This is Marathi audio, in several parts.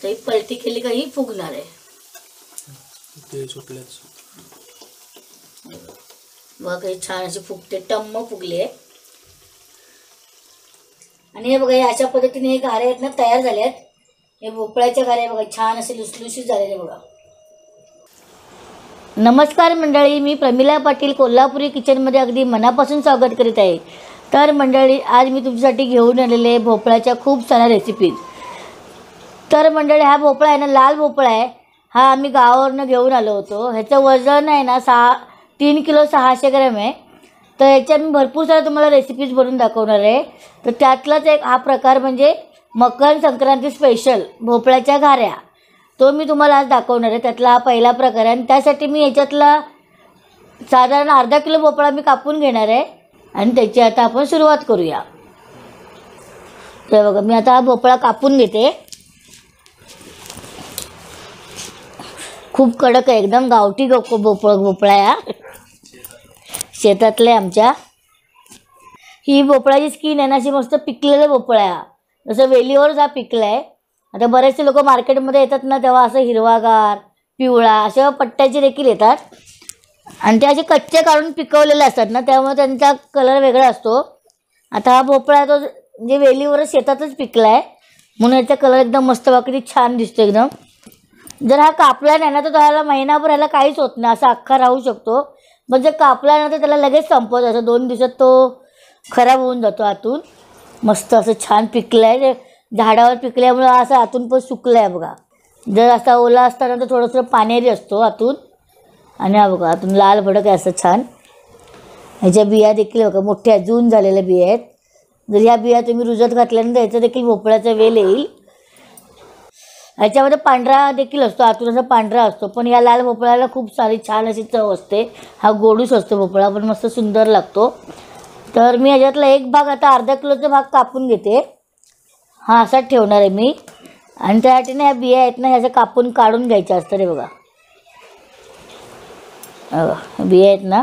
आता ही पलटी केली का ही फुगणार आहे. ते सुटलेच बघा काही छान अशी फुगते, टम्म फुगली आहे. आणि हे बघा अशा पद्धतीने हे घारे आहेत ना तयार झाले आहेत. हे भोपळ्याच्या घारे बघा छान असे लुसलुशीत झालेले बघा. नमस्कार मंडळी, मी प्रमिला पाटील कोल्हापुरी किचनमध्ये अगदी मनापासून स्वागत करीत आहे. तर मंडळी आज मी तुमच्यासाठी घेऊन आलेले भोपळ्याच्या खूप साऱ्या रेसिपीज. तर मंडळी हा भोपळा आहे ना, लाल भोपळा आहे हा. आम्ही गावावरनं घेऊन आलो होतो. ह्याचं वजन आहे ना 3 किलो 600 ग्रॅम आहे. तर ह्याच्या मी भरपूर साऱ्या तुम्हाला रेसिपीज बनवून दाखवणार आहे. तर त्यातलाच एक हा प्रकार म्हणजे मकर संक्रांती स्पेशल भोपळ्याच्या घाऱ्या, तो मी तुम्हाला आज दाखवणार आहे. त्यातला हा पहिला प्रकार आहे आणि त्यासाठी मी ह्याच्यातला साधारण अर्धा किलो भोपळा मी कापून घेणार आहे आणि त्याची आता आपण सुरुवात करूया. तर बघा मी आता हा भोपळा कापून घेते. खूप कडक आहे एकदम, गावठी भोपळा या शेतातले आमच्या. ही भोपळ्याची स्किन आहे ना अशी मस्त पिकलेला भोपळा आहे, जसं वेलीवरच हा पिकला आहे. आता बरेचसे लोक मार्केटमध्ये येतात ना तेव्हा असं हिरवागार पिवळा अशा पट्ट्याचे देखील येतात आणि ते असे कच्चे काढून पिकवलेले असतात ना, त्यामुळे त्यांचा कलर वेगळा असतो. आता हा भोपळा तो म्हणजे वेलीवरच शेतातच पिकला आहे म्हणून याचा कलर एकदम मस्त किती छान दिसतो एकदम. जर हा कापला नाही ना तर त्याला महिनाभर ह्याला काहीच होत नाही, असा अख्खा राहू शकतो. मग जर कापला ना तर त्याला लगेच संपवत, असं 2 दिवसात तो खराब होऊन जातो आतून. मस्त असं छान पिकलं आहे, झाडावर पिकल्यामुळं असं आतून पण सुकलं आहे बघा. जर असा ओला असताना तर थोडंसं पाणीरी असतो आतून. आणि हा बघा आतून लाल भडक आहे असं छान. ह्याच्या बिया देखील बघा मोठ्या जून झालेल्या बिया आहेत. जर ह्या बिया तुम्ही रुजत घातल्यानंतर ह्याचं देखील भोपळ्याचा वेल येईल. ह्याच्यामध्ये पांढरा देखील असतो, आतून असा पांढरा असतो, पण या लाल भोपळ्याला खूप सारी छान अशी चव असते. हा गोडूस असतो भोपळा पण मस्त सुंदर लागतो. तर मी ह्याच्यातला एक भाग आता अर्धा किलोचा भाग कापून घेते. हा असाच ठेवणार आहे मी. आणि त्यासाठी ना ह्या बिया आहेत ना ह्याचं कापून काढून घ्यायच्या असतात. हे बघा बिया आहेत ना,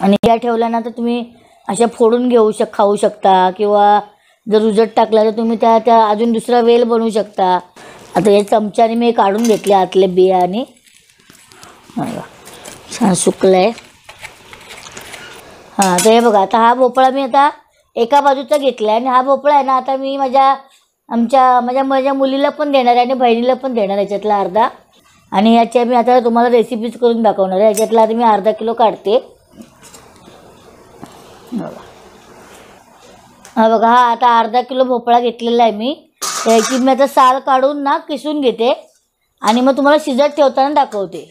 आणि या ठेवल्यानंतर तुम्ही अशा फोडून खाऊ शकता किंवा जर रुजत टाकला तर तुम्ही त्या अजून दुसरा वेल बनवू शकता. आता या चमच्याने मी काढून घेतले आतले बिया आणि छान सुकलं आहे. हां तर हे बघा आता हा भोपळा मी आता एका बाजूचा घेतला आहे आणि हा भोपळा आहे ना आता मी माझ्या मुलीला पण देणार आहे आणि बहिणीला पण देणार आहे ह्याच्यातला अर्धा. आणि ह्याच्या मी आता तुम्हाला रेसिपीज करून दाखवणार आहे. ह्याच्यातला आता मी अर्धा किलो काढते. बघा हा बघा हा आता अर्धा किलो भोपळा घेतलेला आहे मी. त्याची मी आता साल काढून ना किसून घेते आणि मग तुम्हाला शिजत ठेवताना दाखवते.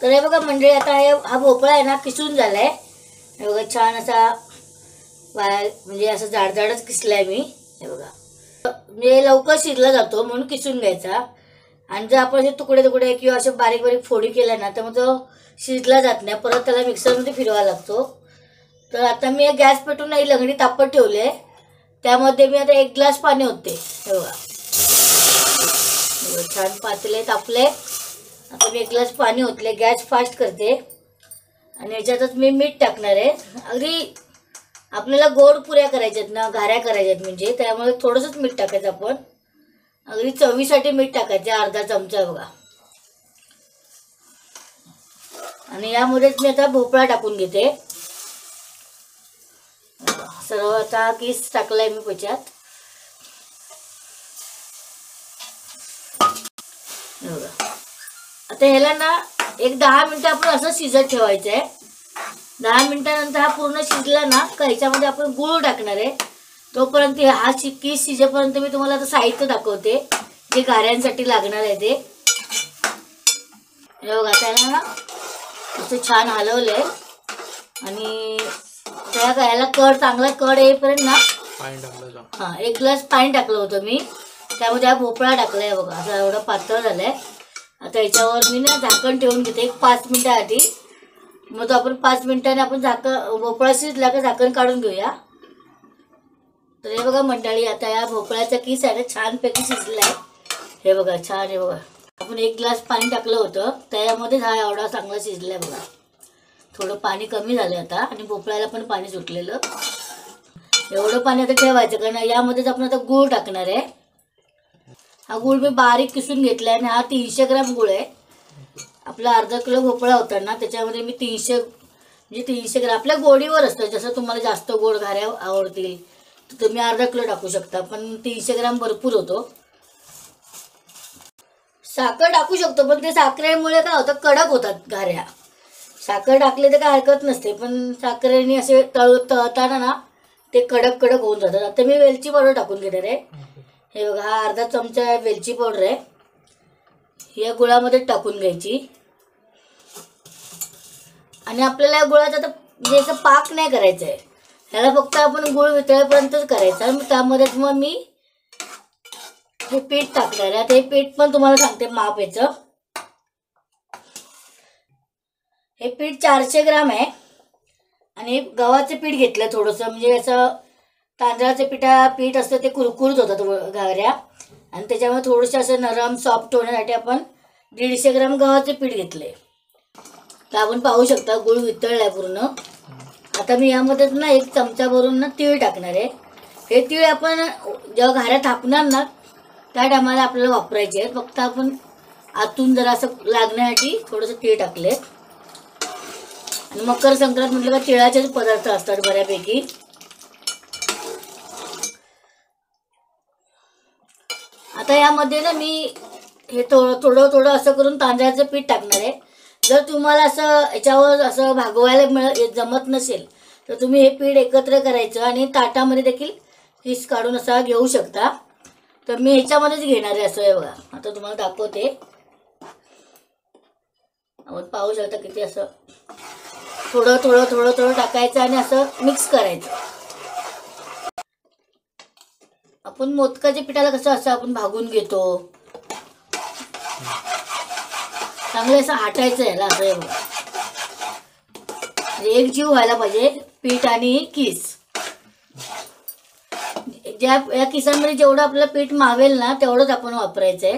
तर हे बघा मंडळी आता हा भोपळा आहे ना किसून झाला आहे. हे बघा छान असा म्हणजे असं जाडजाडच किसला आहे मी. हे बघा म्हणजे लवकर शिजला जातो म्हणून किसून घ्यायचा. आणि जर आपण असे तुकडे किंवा असे बारीक बारीक फोडी केल्या ना तर मग तो शिजला जात नाही, परत त्याला मिक्सरमध्ये फिरवावा लागतो. तर आता मी गॅस पेटून नाही लंगडी तापत ठेवले, त्यामध्ये मी आता 1 ग्लास पाणी होते. हे बघा छान पातेले तापले. आता मी 1 ग्लास पाणी ओतले, गॅस फास्ट करते आणि याच्यातच मी मीठ टाकणार आहे. अगदी आपल्याला गोड पुऱ्या करायच्या आहेत ना, घाऱ्या करायच्या आहेत म्हणजे, त्यामुळे थोडंसंच मीठ टाकायचं आपण. अगदी चवीसाठी मीठ टाकायचं अर्धा चमचा बघा. आणि यामध्येच मी आता भोपळा टाकून घेते. सर्व आता किस टाकलाय मी त्याच्यात. आता ह्याला ना एक 10 मिनिटं आपण असं शिजत ठेवायचं आहे. 10 मिनिटानंतर हा पूर्ण शिजला ना का ह्याच्यामध्ये आपण गूळ टाकणार आहे. तोपर्यंत हा किस शिजेपर्यंत मी तुम्हाला आता साहित्य दाखवते जे घाऱ्यांसाठी लागणार आहे ते. हे बघा त्याला ना असं छान हलवलंय आणि त्या ह्याला चांगला कड येईपर्यंत ना पाणी टाकलं. हां 1 ग्लास पाणी टाकलं होतं मी. त्यामध्ये हा भोपळा टाकलाय बघा, असा एवढा पातळ झालाय. आता याच्यावर मी ना झाकण ठेवून घेते 5 मिनिटाआधी. मग तो आपण 5 मिनिटांनी आपण भोपळा शिजला का झाकण काढून घेऊया. तर हे बघा मंडळी आता या भोपळ्याचा किस आहे ना छानपैकी शिजलाय. हे बघा छान. हे बघा आपण 1 ग्लास पाणी टाकलं होतं त्यामध्ये हा एवढा चांगला शिजलाय बघा. थोडं पाणी कमी झालं आता आणि भोपळ्याला पण पाणी सुटलेलं. एवढं पाणी आता ठेवायचं, कारण यामध्येच आपण आता गूळ टाकणार आहे. हा गूळ मी बारीक किसून घेतला आहे आणि हा 300 ग्राम गूळ आहे. आपला अर्धा किलो भोपळा होता ना, त्याच्यामध्ये मी 300 ग्राम, आपल्या गोडीवर असतं. जसं तुम्हाला जास्त गोड घाऱ्या आवडतील तर तुम्ही अर्धा किलो टाकू शकता, पण 300 ग्राम भरपूर होतो. साखर टाकू शकतो, पण ते साखरेमुळे काय होतं, कडक होतात घाऱ्या. साखर टाकले तर काय हरकत नसते, पण साखरेने असे तळताना ना ते कडक कडक होऊन जातात. आता मी वेलची पावडर टाकून घेणार आहे. हे बघा, हा अर्धा चमचा वेलची पावडर आहे, या गुळामध्ये टाकून घ्यायची. आणि आपल्याला या गुळाचा तर म्हणजे असं पाक नाही करायचं आहे, ह्याला फक्त आपण गुळ वितळेपर्यंतच करायचा. त्यामध्येच मग मी हे पीठ टाकणार आहे. आता हे पीठ पण तुम्हाला सांगते माप याचं. हे पीठ 400 ग्राम आहे आणि गव्हाचं पीठ घेतलं थोडंसं, म्हणजे असं तांदळाचं पीठ असतं ते कुरकुरीत होतात घाऱ्या, आणि त्याच्यामुळे थोडंसं असं नरम सॉफ्ट होण्यासाठी आपण 150 ग्राम गव्हाचं पीठ घेतलंय. तर आपण पाहू शकता गुळ वितळलाय पूर्ण. आता मी यामध्ये ना 1 चमचा भरून ना तीळ टाकणार आहे. हे तीळ आपण जेव्हा घाऱ्या थापणार ना त्या टायमाला आपल्याला वापरायचे आहेत. फक्त आपण आतून जरा असं लागण्यासाठी थोडंसं तीळ टाकले. आणि मकर संक्रांत म्हटलं का तिळाचेच पदार्थ असतात बऱ्यापैकी. आता यामध्ये ना मी हे थोडं थोडं असं करून तांदळाचं पीठ टाकणार आहे. जर तुम्हाला असं याच्यावर असं भागवायला जमत नसेल तर तुम्ही हे पीठ एकत्र करायचं आणि ताटामध्ये देखील पीस काढून असा घेऊ शकता. तर मी ह्याच्यामध्येच घेणार आहे. असं आहे बघा, आता तुम्हाला दाखवते. आपण पाहू शकता किती असं थोडं थोडं थोडं थोडं टाकायचं आणि असं मिक्स करायचं. आपण मोदकाच्या पिठाला कसं असं आपण भागून घेतो, चांगलं असं हाटायचं याला. असं आहे बघा, एक जीव व्हायला पाहिजे पीठ आणि किस. या किसांमध्ये जेवढं आपलं पीठ मावेल ना तेवढंच आपण वापरायचं आहे.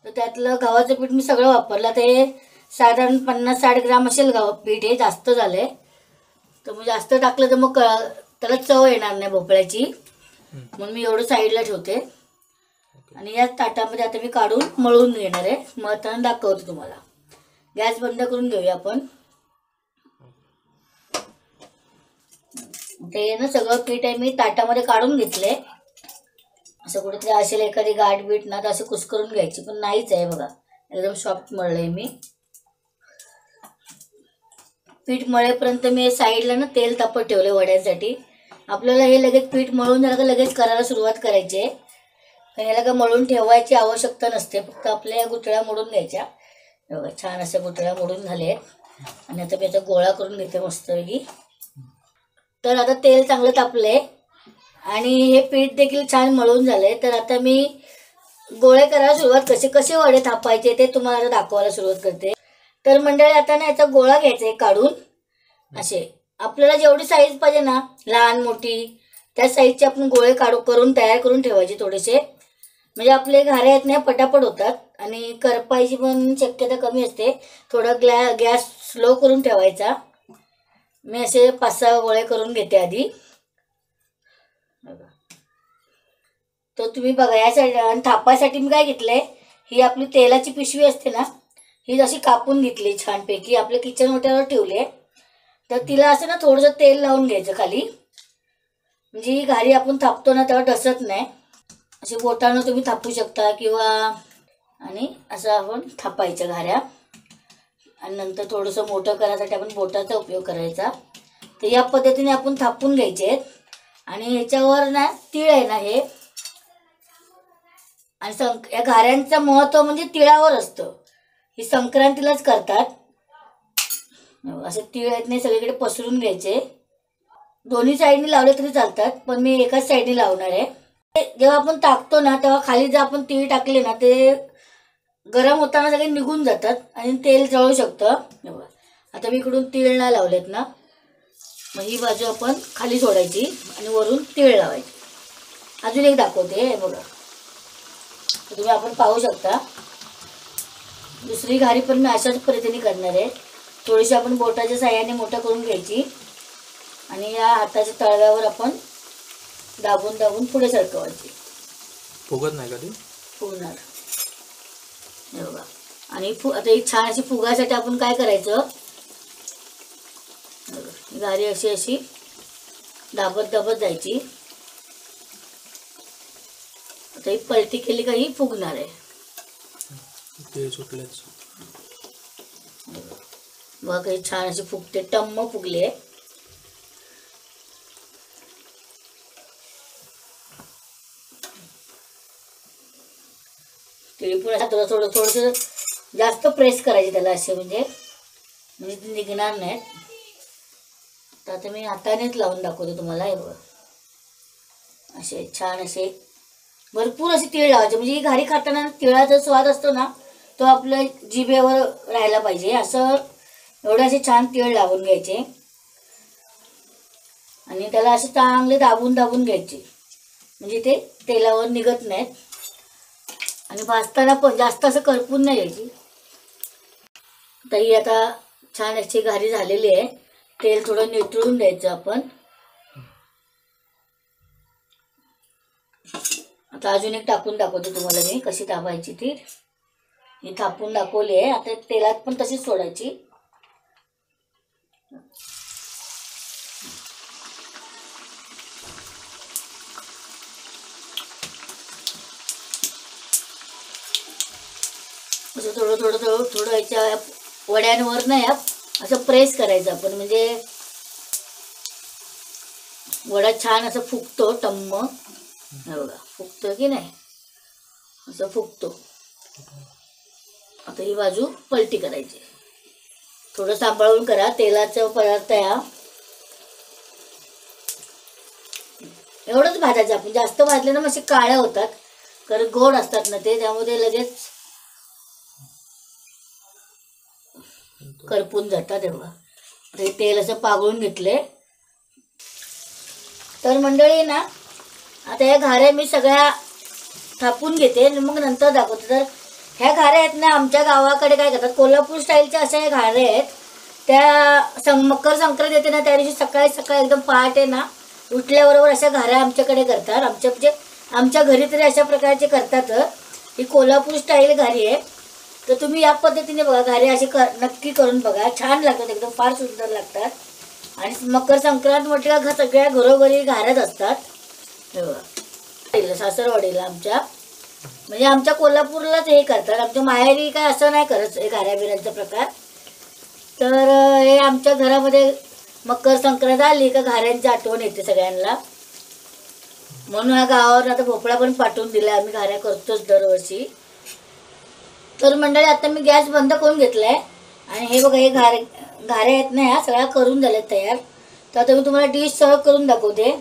तर त्यातलं गव्हाचं पीठ मी सगळं वापरलं. ते साधारण 50-60 ग्राम असेल पीठ, हे जास्त झालंय. तर मग जास्त टाकलं तर मग त्याला चव येणार नाही भोपळ्याची, म्हणून मी एवढं साईडला ठेवते. आणि या ताटामध्ये आता मी काढून मळून घेणार आहे. मळताना दाखवते तुम्हाला. गॅस बंद करून घेऊया आपण. ते ना सगळं पीठ आहे मी ताटामध्ये काढून घेतले. असं कुठेतरी असेल एखादी गाठ बीट ना तर असं कुस्करून घ्यायची, पण नाहीच आहे बघा, एकदम सॉफ्ट मळलंय मी. पीठ मळेपर्यंत मी साईडला ना तेल तापत ठेवले वड्यांसाठी. आपल्याला हे लगेच पीठ मळून झालं का लगेच करायला सुरुवात करायची आहे. पण याला का मळून ठेवायची आवश्यकता नसते, फक्त आपल्या या गुठळ्या मोडून घ्यायच्या. बघा, छान अशा गुठळ्या मोडून झाले. आणि आता मी याचा गोळा करून घेते मस्तपैकी. तर आता तेल चांगलं तापलंय आणि हे पीठ देखील छान मळून झालंय. तर आता मी गोळे करायला सुरुवात कसे वडे थापायचे ते तुम्हाला आता दाखवायला सुरुवात करते. तर मंडळी आता ना याचा गोळा घ्यायचा आहे काढून. असे आपल्याला जेवढी साईज पाहिजे ना, लहान मोठी, त्या साईजचे आपण गोळे करून तयार करून ठेवायचे थोडेसे. म्हणजे आपले घारे आहेत ना पटापट होतात आणि करपायची पण शक्यता कमी असते. थोडं गॅस स्लो करून ठेवायचा. मी असे 5-6 गोळे करून घेते आधी. तर तुम्ही बघा, यासाठी आणि थापायसाठी मी काय घेतलंय, ही आपली तेलाची पिशवी असते ना, ही जशी कापून घेतली छानपैकी, आपल्या किचन ओट्यावर ठेवले. तर तिला असं ना थोडंसं तेल लावून घ्यायचं खाली, म्हणजे ही घारी आपण थापतो ना तेव्हा डसत नाही. असे बोटानं तुम्ही थापू शकता किंवा आणि असं आपण थापायच्या घाऱ्या. आणि नंतर थोडंसं मोठं करायसाठी आपण बोटाचा उपयोग करायचा. तर या पद्धतीने आपण थापून घ्यायचे आहेत. आणि ह्याच्यावर ना तीळ आहे ना हे, आणि या घाऱ्यांचं महत्त्व म्हणजे तिळावर असतं. ही संक्रांतीलाच करतात. असे तीळ आहेत नाही सगळीकडे पसरून घ्यायचे. दोन्ही साईडनी लावले तरी चालतात, पण मी एकाच साईडनी लावणार आहे. जेव्हा आपण टाकतो ना तेव्हा खाली जर आपण तीळ टाकले ना ते गरम होताना सगळे निघून जातात आणि तेल जळू शकतं. आता मी इकडून तीळ नाही लावलेत ना, मग ही बाजू आपण खाली सोडायची आणि वरून तीळ लावायची. अजून एक दाखवते, हे बघा, तुम्ही आपण पाहू शकता. दुसरी घारी पण मी अशाच पद्धतीने करणार आहे. थोडीशी आपण बोटाच्या साह्याने मोठं करून घ्यायची आणि या हाताच्या तळव्यावर आपण दाबून दाबून पुढे सरकवायची. फुगत नाही का ती? फुगणार हे बघा. आणि आता ही छान अशी फुगायसाठी आपण काय करायचं, घारी अशी अशी दाबत दाबत जायची. आता ही पलटी केली का ही फुगणार आहे. ते सुटलेच. बघा काही छान अशी फुगते, टम्म फुगली आहे. ते पुन्हा थोडं थोडंसं जास्त प्रेस करायचे त्याला असे, म्हणजे ते निघणार नाहीत. तर आता मी हातानेच लावून दाखवते तुम्हाला. हे बघा असे छान असे भरपूर असे तीळ लावायचे, म्हणजे ही घारी खाताना तिळाचा स्वाद असतो ना तो आपल्या जिभेवर राहायला पाहिजे. असं एवढे असे छान तीळ लावून घ्यायचे आणि त्याला असे चांगले दाबून दाबून घ्यायचे, म्हणजे ते तेलावर निघत नाहीत. आणि भाजताना पण जास्त असं करपून नाही घ्यायची. आता ही आता छान अशी घारी झालेली आहे. तेल थोडं नितळून द्यायचं आपण. आता अजून एक टाकून दाखवते तुम्हाला मी कशी दाबायची ती. ही थापून दाखवली आहे. आता तेलात पण तशीच सोडायची. असं थोडं थोडं थोडं थोडं याच्या वड्यांवर नाही असं प्रेस करायचं आपण, म्हणजे वडा छान असं फुगतो टम्म. बघा फुगतो की नाही, असं फुगतो. आता ही बाजू पलटी करायची. थोडं सांभाळून करा, तेलाचं पदार्थ आहे हा. एवढंच भाजायचं आपण, जास्त भाजले ना मग असे काळ्या होतात, कारण गोड असतात ना ते, त्यामध्ये लगेच करपून जातात. तेव्हा ते तेल असं पागळून घेतले. तर मंडळी ना आता या घाऱ्या मी सगळ्या थापून घेते आणि मग नंतर दाखवते. तर ह्या घाऱ्या आहेत ना आमच्या गावाकडे काय करतात, कोल्हापूर स्टाईलच्या अशा ह्या घाऱ्या आहेत. त्या मकर संक्रांत येते ना त्या दिवशी सकाळी सकाळी एकदम पहाटे ना उठल्याबरोबर अशा घाऱ्या आमच्याकडे करतात. म्हणजे आमच्या घरी तरी अशा प्रकारचे करतात. ही कोल्हापूर स्टाईल घारी आहे. तर तुम्ही या पद्धतीने बघा, घाऱ्या अशी नक्की करून बघा, छान लागतात, एकदम फार सुंदर लागतात. आणि मकर संक्रांत म्हटलं का सगळ्या घरोघरी घाऱ्याच असतात. हे बघा सासरवाडीला आमच्या, म्हणजे आमच्या कोल्हापूरलाच हे करतात. आमच्या माहेरी काय असं नाही करत हे घाऱ्या बिऱ्यांचा प्रकार. तर हे आमच्या घरामध्ये मकर संक्रांत आली का घाऱ्यांची आठवण येते सगळ्यांना, म्हणून ह्या गावावर आता भोपळा पण पाठवून दिला. आम्ही घाऱ्या करतोच दरवर्षी. तर मंडळी आता मी गॅस बंद करून घेतलाय आणि हे बघा हे घाऱ्या आहेत ना ह्या सगळ्या करून झाल्यात तयार. तर आता मी तुम्हाला डिश सर्व करून दाखवते.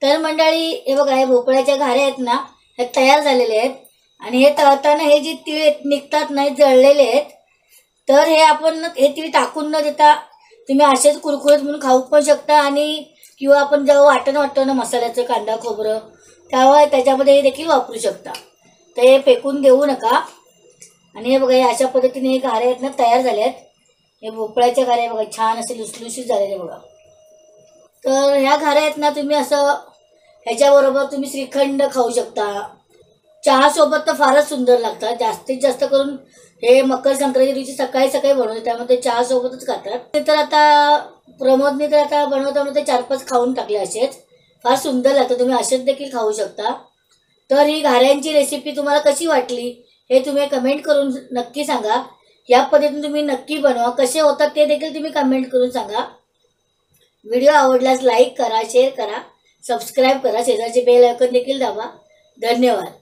तर मंडळी हे बघा हे भोपळ्याच्या घाऱ्या आहेत ना हे तयार झालेले आहेत. आणि हे तळताना हे जे तीळ निघतात नाही जळलेले आहेत, तर हे आपण हे तीळ टाकून न देता तुम्ही असेच कुरकुरीत म्हणून खाऊ पण शकता. आणि किंवा आपण जेव्हा वाटण वाटतो ना मसाल्याचं कांदा खोबरं, तेव्हा त्याच्यामध्ये हे देखील वापरू शकता. तर हे फेकून देऊ नका. आणि हे बघा हे अशा पद्धतीने हे घाऱ्या आहेत ना तयार झाले आहेत. हे भोपळ्याच्या घाऱ्या बघा छान असे लुसलुशीत झालेले बघा. तर ह्या घाऱ्या आहेत ना तुम्ही असं ह्याच्याबरोबर तुम्ही श्रीखंड खाऊ शकता. चहासोबत तर फारच सुंदर लागतात. जास्तीत जास्त करून हे मकर संक्रांती दिवशी सकाळी सकाळी बनवते, त्यामध्ये चहासोबतच खातात. तर आता प्रमोदने तर आता बनवताना ते 4-5 खाऊन टाकले असेच. फार सुंदर लागतं, तुम्ही असेच देखील खाऊ शकता. तर ही घाऱ्यांची रेसिपी तुम्हाला कशी वाटली हे तुम्ही कमेंट करून नक्की सांगा. या पद्धतीने तुम्ही नक्की बनवा. कसे होतात ते देखील तुम्ही कमेंट करून सांगा. व्हिडिओ आवडल्यास लाईक करा, शेअर करा, सबस्क्राईब करा, शेजारचे बेल आयकॉन देखील दाबा. धन्यवाद.